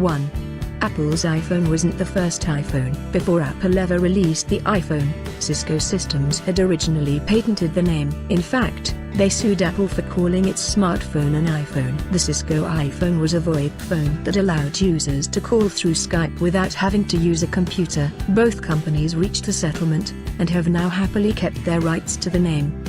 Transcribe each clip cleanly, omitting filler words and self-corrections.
1. Apple's iPhone wasn't the first iPhone. Before Apple ever released the iPhone, Cisco Systems had originally patented the name. In fact, they sued Apple for calling its smartphone an iPhone. The Cisco iPhone was a VoIP phone that allowed users to call through Skype without having to use a computer. Both companies reached a settlement, and have now happily kept their rights to the name.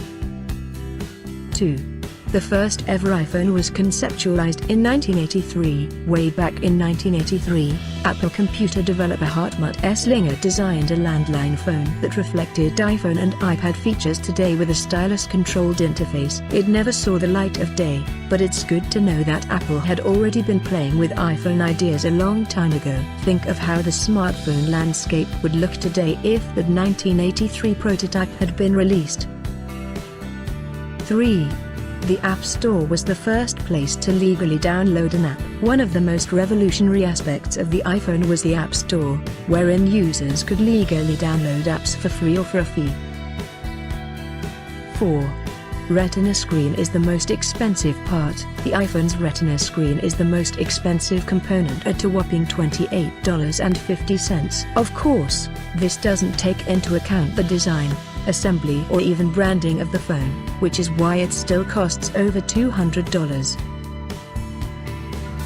2. The first ever iPhone was conceptualized in 1983. Way back in 1983, Apple computer developer Hartmut Esslinger designed a landline phone that reflected iPhone and iPad features today with a stylus-controlled interface. It never saw the light of day, but it's good to know that Apple had already been playing with iPhone ideas a long time ago. Think of how the smartphone landscape would look today if the 1983 prototype had been released. 3. The App Store was the first place to legally download an app. One of the most revolutionary aspects of the iPhone was the App Store, wherein users could legally download apps for free or for a fee. 4. Retina screen is the most expensive part. The iPhone's Retina screen is the most expensive component at a whopping $28.50. Of course, this doesn't take into account the design, assembly or even branding of the phone, which is why it still costs over $200.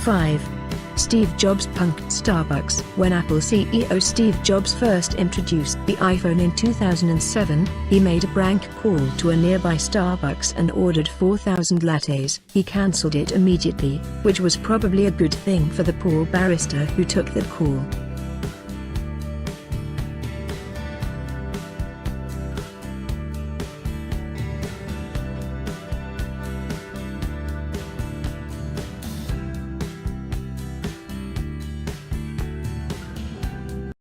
5. Steve Jobs punked Starbucks. When Apple CEO Steve Jobs first introduced the iPhone in 2007, he made a prank call to a nearby Starbucks and ordered 4,000 lattes. He cancelled it immediately, which was probably a good thing for the poor barista who took that call.